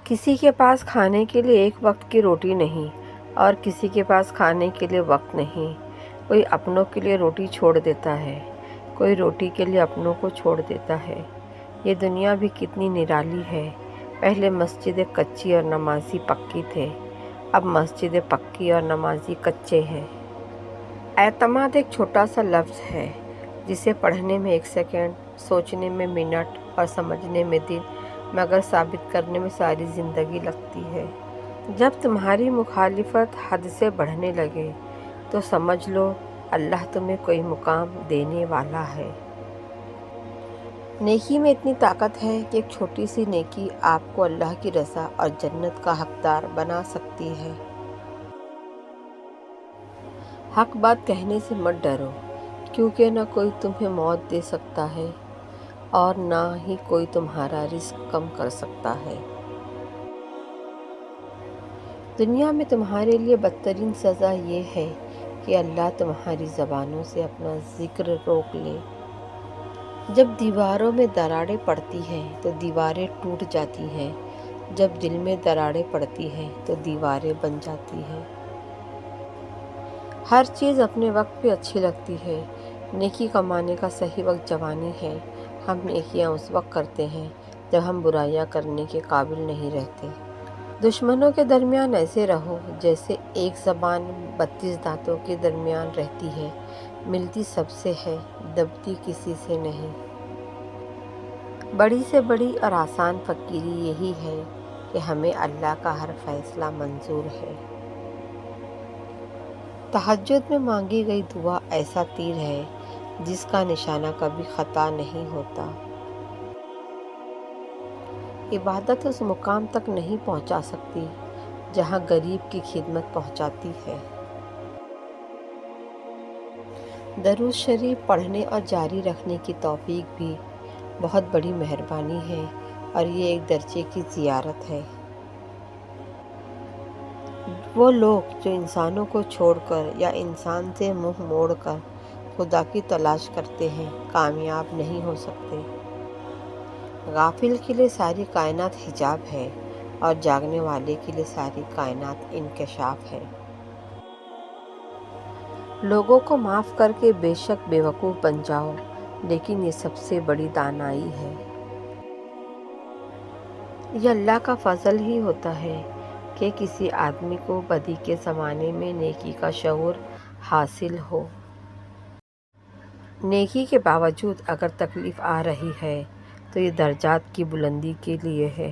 کسی کے پاس کھانے کے لیے ایک وقت کی روٹی نہیں اور کسی کے پاس کھانے کے لیے وقت نہیں۔ کوئی اپنوں کے لیے روٹی چھوڑ دیتا ہے، کوئی روٹی کے لیے اپنوں کو چھوڑ دیتا ہے۔ یہ دنیا بھی کتنی نرالی ہے۔ پہلے مسجدیں کچی اور نمازی پکی تھے، اب مسجدیں پکی اور نمازی کچے ہیں۔ اعتماد ایک چھوٹا سا لفظ ہے جسے پڑھنے میں 1 سیکنڈ، سوچنے میں منٹ اور سمجھنے میں دن، مگر ثابت کرنے میں ساری زندگی لگتی ہے۔ جب تمہاری مخالفت حد سے بڑھنے لگے تو سمجھ لو اللہ تمہیں کوئی مقام دینے والا ہے۔ نیکی میں اتنی طاقت ہے کہ ایک چھوٹی سی نیکی آپ کو اللہ کی رضا اور جنت کا حقدار بنا سکتی ہے۔ حق بات کہنے سے مت ڈرو، کیونکہ نہ کوئی تمہیں موت دے سکتا ہے اور نہ ہی کوئی تمہارا رزق کم کر سکتا ہے۔ دنیا میں تمہارے لیے بدترین سزا یہ ہے کہ اللہ تمہاری زبانوں سے اپنا ذکر روک لے۔ جب دیواروں میں دراڑیں پڑتی ہیں تو دیواریں ٹوٹ جاتی ہیں، جب دل میں دراڑیں پڑتی ہیں تو دیواریں بن جاتی ہیں۔ ہر چیز اپنے وقت پہ اچھی لگتی ہے۔ نیکی کمانے کا صحیح وقت جوانی ہے۔ ہم نیکیاں اس وقت کرتے ہیں جب ہم برائیاں کرنے کے قابل نہیں رہتے۔ دشمنوں کے درمیان ایسے رہو جیسے ایک زبان 32 دانتوں کے درمیان رہتی ہے، ملتی سب سے ہے، دبتی کسی سے نہیں۔ بڑی سے بڑی اور آسان فقیری یہی ہے کہ ہمیں اللہ کا ہر فیصلہ منظور ہے۔ تہجد میں مانگی گئی دعا ایسا تیر ہے جس کا نشانہ کبھی خطا نہیں ہوتا۔ عبادت اس مقام تک نہیں پہنچا سکتی جہاں غریب کی خدمت پہنچاتی ہے۔ درود شریف پڑھنے اور جاری رکھنے کی توفیق بھی بہت بڑی مہربانی ہے اور یہ ایک درجے کی زیارت ہے۔ وہ لوگ جو انسانوں کو چھوڑ کر یا انسان سے منہ موڑ کر خدا کی تلاش کرتے ہیں، کامیاب نہیں ہو سکتے۔ غافل کے لیے ساری کائنات حجاب ہے اور جاگنے والے کے لیے ساری کائنات انکشاف ہے۔ لوگوں کو معاف کر کے بے شک بے وقوف بن جاؤ، لیکن یہ سب سے بڑی دانائی ہے۔ یہ اللہ کا فضل ہی ہوتا ہے کہ کسی آدمی کو بدی کے زمانے میں نیکی کا شعور حاصل ہو۔ نیکی کے باوجود اگر تکلیف آ رہی ہے تو یہ درجات کی بلندی کے لیے ہے۔